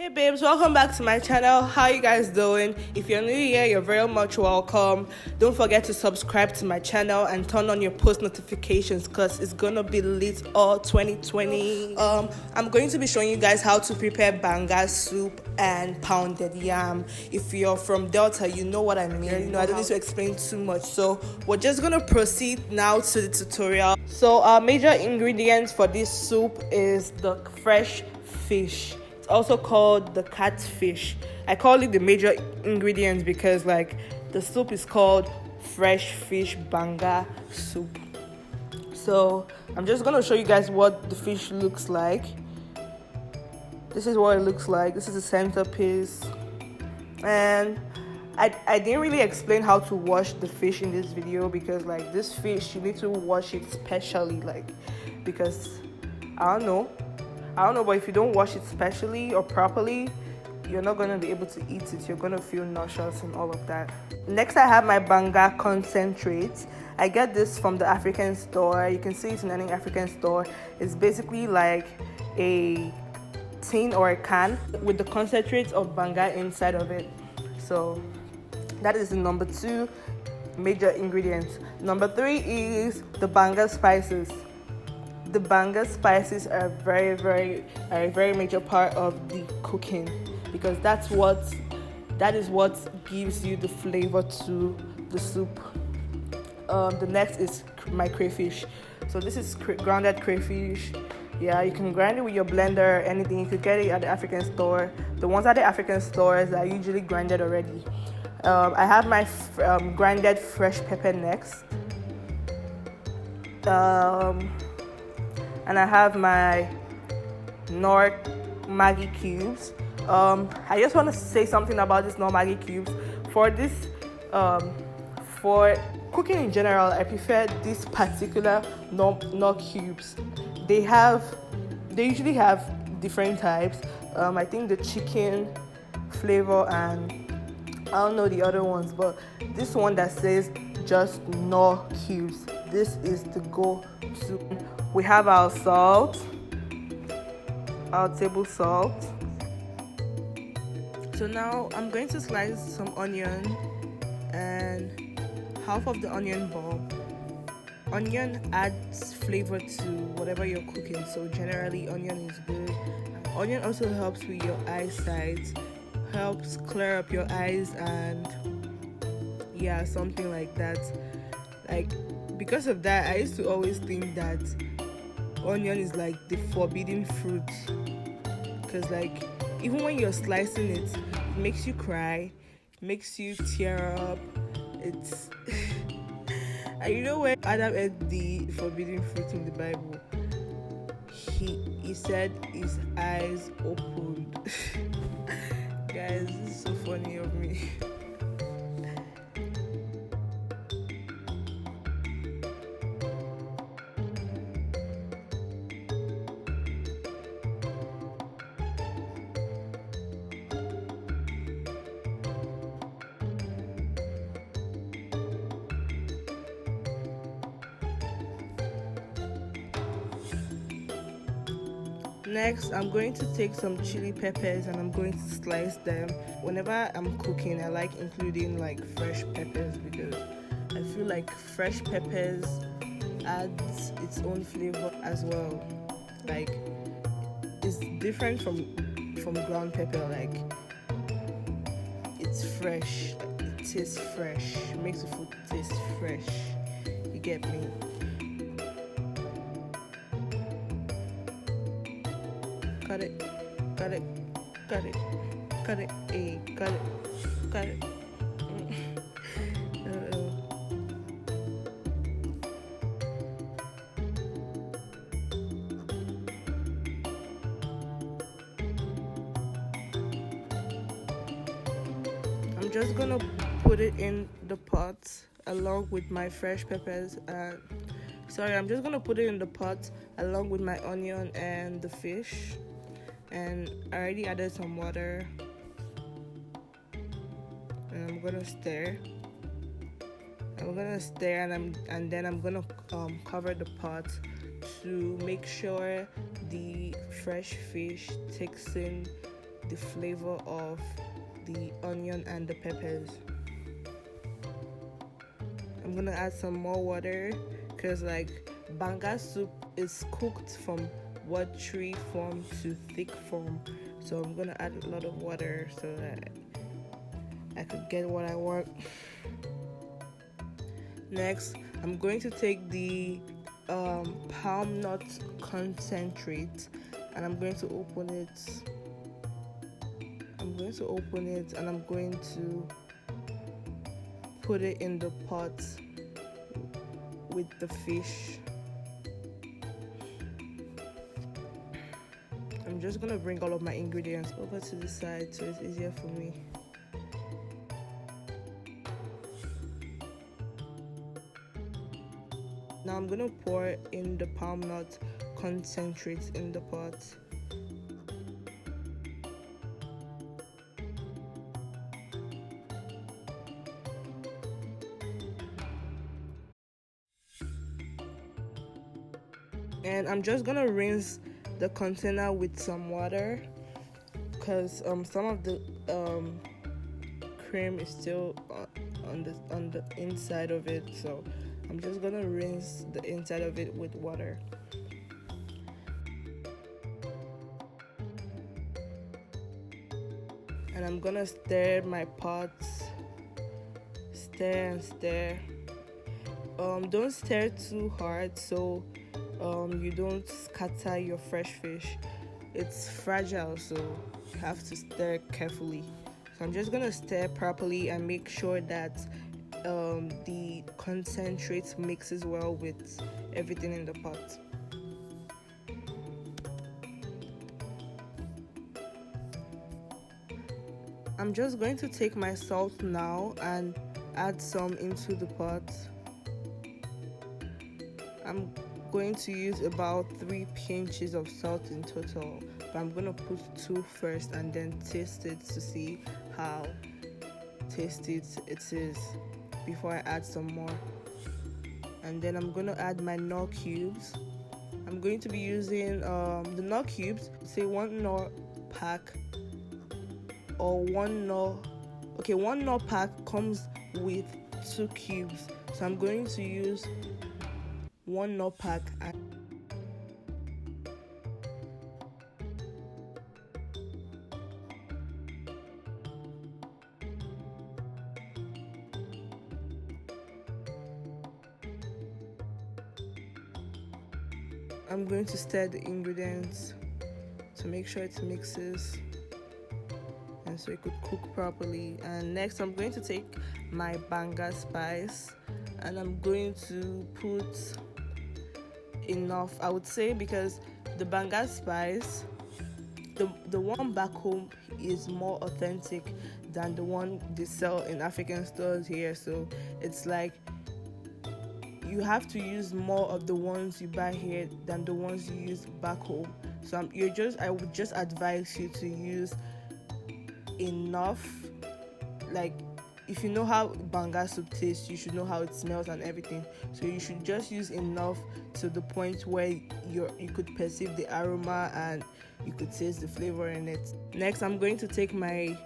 Hey babes, welcome back to my channel. How you guys doing? If you're new here, you're very much welcome. Don't forget to subscribe to my channel and turn on your post notifications because it's gonna be lit all 2020. I'm going to be showing you guys how to prepare banga soup and pounded yam. If you're from Delta, you know what I mean. I don't need to explain too much. So we're just gonna proceed now to the tutorial. So our major ingredients for this soup is the fresh fish. Also called the catfish. I call it the major ingredients because the soup is called fresh fish banga soup. So I'm just gonna show you guys what the fish looks like. This is what it looks like. This is the centerpiece, and I didn't really explain how to wash the fish in this video because this fish you need to wash it specially because I don't know, but if you don't wash it specially or properly, you're not going to be able to eat it. You're going to feel nauseous and all of that. Next, I have my banga concentrate. I get this from the African store. You can see it in any African store. It's basically like a tin or a can with the concentrate of banga inside of it. So that is the number 2 major ingredient. Number 3 is the banga spices. The banga spices are a very major part of the cooking because that is what gives you the flavor to the soup. The next is my crayfish. So this is grounded crayfish. Yeah, you can grind it with your blender or anything. You could get it at the African store. The ones at the African stores are usually grinded already. I have my grinded fresh pepper next. And I have my Nor Maggi cubes. I just want to say something about this Nor Maggi cubes. For cooking in general, I prefer this particular Nor cubes. They usually have different types. I think the chicken flavor and I don't know the other ones, but this one that says just Nor cubes, this is the go-to. We have our salt, our table salt. So now I'm going to slice some onion and half of the onion bulb. Onion adds flavor to whatever you're cooking, so generally onion is good. Onion also helps with your eyesight, helps clear up your eyes and yeah, something like that. Because of that, I used to always think that onion is like the forbidden fruit because even when you're slicing it, it makes you cry, makes you tear up. It's and you know when Adam ate the forbidden fruit in the Bible, he said his eyes opened. Guys, this is so funny of me. Next, I'm going to take some chili peppers and I'm going to slice them. Whenever I'm cooking, I like including fresh peppers because I feel like fresh peppers adds its own flavor as well. It's different from ground pepper. It's fresh. It tastes fresh. It makes the food taste fresh. You get me? Cut it, cut it, cut it, cut it, hey, cut it, cut it. I'm just gonna put it in the pot along with my fresh peppers. I'm just gonna put it in the pot along with my onion and the fish. And I already added some water and I'm gonna stir and then I'm gonna cover the pot to make sure the fresh fish takes in the flavor of the onion and the peppers. I'm gonna add some more water because like banga soup is cooked from watery form to thick form, so I'm gonna add a lot of water so that I could get what I want. Next, I'm going to take the palm nut concentrate and I'm going to open it. And I'm going to put it in the pot with the fish. I'm just gonna bring all of my ingredients over to the side so it's easier for me. Now I'm gonna pour in the palm nut concentrate in the pot. And I'm just gonna rinse the container with some water because some of the cream is still on the inside of it, so I'm just gonna rinse the inside of it with water. And I'm gonna stir my pot, stir and stir. Don't stir too hard so you don't scatter your fresh fish. It's fragile, so you have to stir carefully. So I'm just gonna stir properly and make sure that the concentrate mixes well with everything in the pot. I'm just going to take my salt now and add some into the pot. I'm going to use about 3 pinches of salt in total, but I'm going to put 2 first and then taste it to see how tasty it is before I add some more. And then I'm going to add my knorr cubes. I'm going to be using the knorr cubes, say 1 knorr pack or 1 knorr. Okay, 1 knorr pack comes with 2 cubes, so I'm going to use 1 knorr pack. I'm going to stir the ingredients to make sure it mixes and so it could cook properly. And next I'm going to take my banga spice and I'm going to put enough, I would say, because the banga spice, the one back home is more authentic than the one they sell in African stores here, so it's like you have to use more of the ones you buy here than the ones you use back home. So I would just advise you to use enough. Like, if you know how banga soup tastes, you should know how it smells and everything, so you should just use enough to the point where you could perceive the aroma and you could taste the flavor in it. Next, I'm going to take my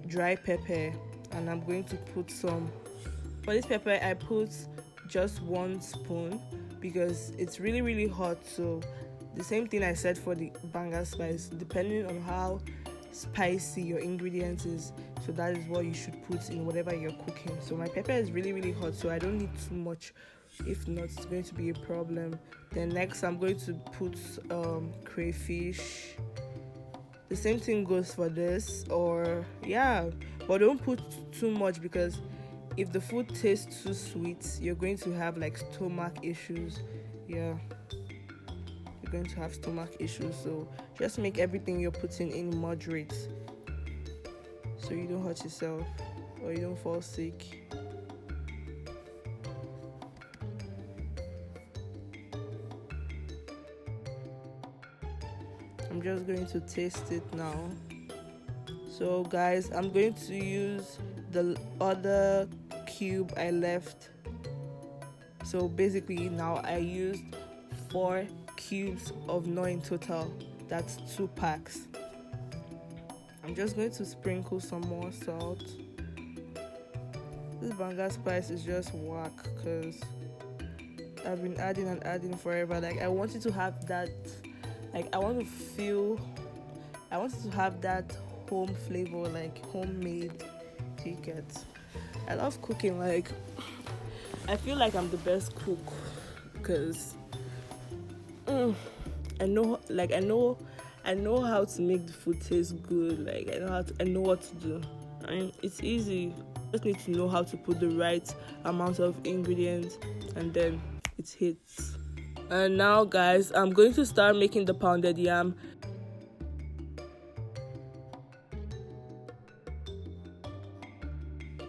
dry pepper and I'm going to put some. For this pepper I put just 1 spoon because it's really hot, so the same thing I said for the banga spice, depending on how spicy your ingredients is, so that is what you should put in whatever you're cooking. So my pepper is really hot, so I don't need too much, if not it's going to be a problem. Then next I'm going to put crayfish. The same thing goes for this, or yeah, but don't put too much because if the food tastes too sweet, you're going to have like stomach issues. Yeah, you're going to have stomach issues, so just make everything you're putting in moderate so you don't hurt yourself or you don't fall sick. I'm just going to taste it now. So guys, I'm going to use the other cube I left. So basically now I used 4 cubes of knorr in total. That's 2 packs. I'm just going to sprinkle some more salt. This Banga spice is just whack because I've been adding and adding forever. Like I wanted to have that, like I wanted to have that home flavor, like homemade tickets. I love cooking. Like I feel like I'm the best cook because I know how to make the food taste good. Like I know what to do. I mean, it's easy. Just need to know how to put the right amount of ingredients, and then it hits. And now, guys, I'm going to start making the pounded yam.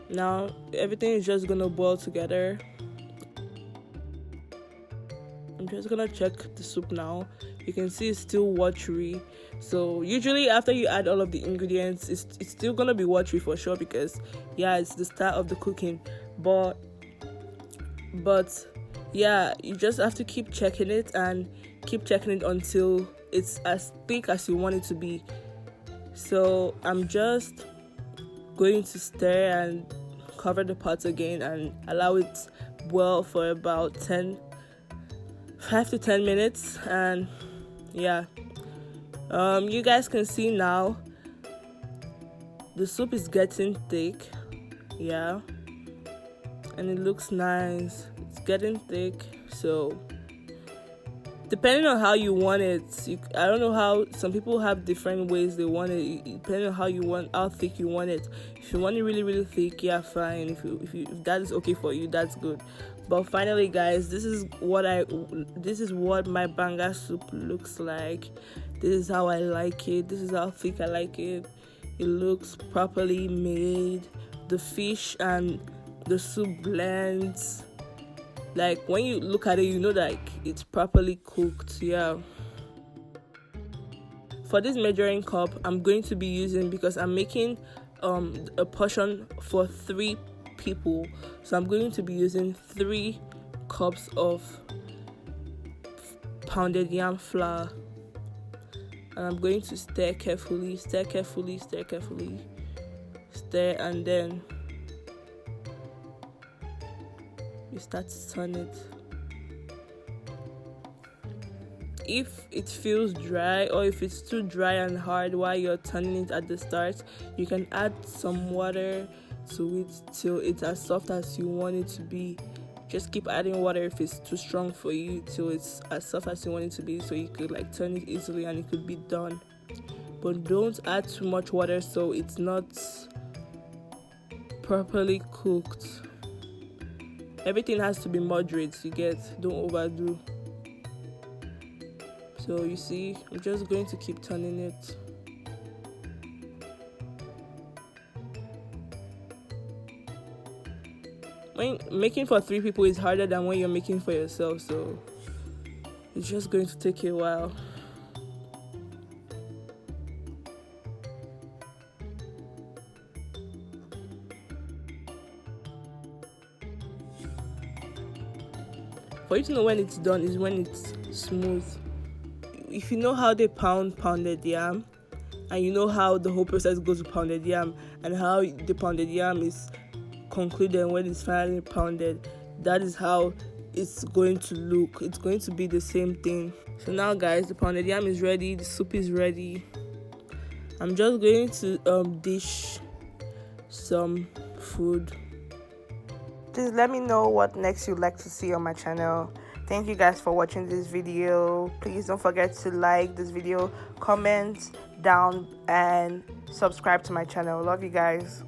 Now everything is just gonna boil together. I'm just gonna check the soup now. You can see it's still watery. So usually after you add all of the ingredients, it's still gonna be watery for sure because yeah, it's the start of the cooking. But yeah, you just have to keep checking it and keep checking it until it's as thick as you want it to be. So I'm just going to stir and cover the pot again and allow it boil for about 5 to 10 minutes. And yeah, you guys can see now the soup is getting thick. Yeah, and it looks nice. It's getting thick. So depending on how you want it, I don't know how some people have different ways they want it. Depending on how thick you want it. If you want it really, really thick, yeah, fine. If that is okay for you, that's good. But finally, guys, this is what my Banga soup looks like. This is how I like it. This is how thick I like it. It looks properly made. The fish and the soup blends. Like when you look at it, you know that like, it's properly cooked. Yeah. For this measuring cup, I'm going to be using, because I'm making a portion for 3 people, so I'm going to be using 3 cups of pounded yam flour, and I'm going to stir carefully, and then you start to turn it. If it feels dry or if it's too dry and hard while you're turning it at the start, you can add some water to it till it's as soft as you want it to be. Just keep adding water if it's too strong for you till it's as soft as you want it to be, so you could like turn it easily and it could be done. But don't add too much water so it's not properly cooked. Everything has to be moderate, you get, don't overdo. So you see, I'm just going to keep turning it. When making for 3 people is harder than when you're making for yourself, so it's just going to take a while. For you to know when it's done is when it's smooth. If you know how they pounded yam, and you know how the whole process goes with pounded yam, and how the pounded yam is concluded when it's finally pounded, that is how it's going to look. It's going to be the same thing. So now, guys, the pounded yam is ready, the soup is ready. I'm just going to dish some food. Please let me know what next you'd like to see on my channel. Thank you guys for watching this video. Please don't forget to like this video, comment down, and subscribe to my channel. Love you guys.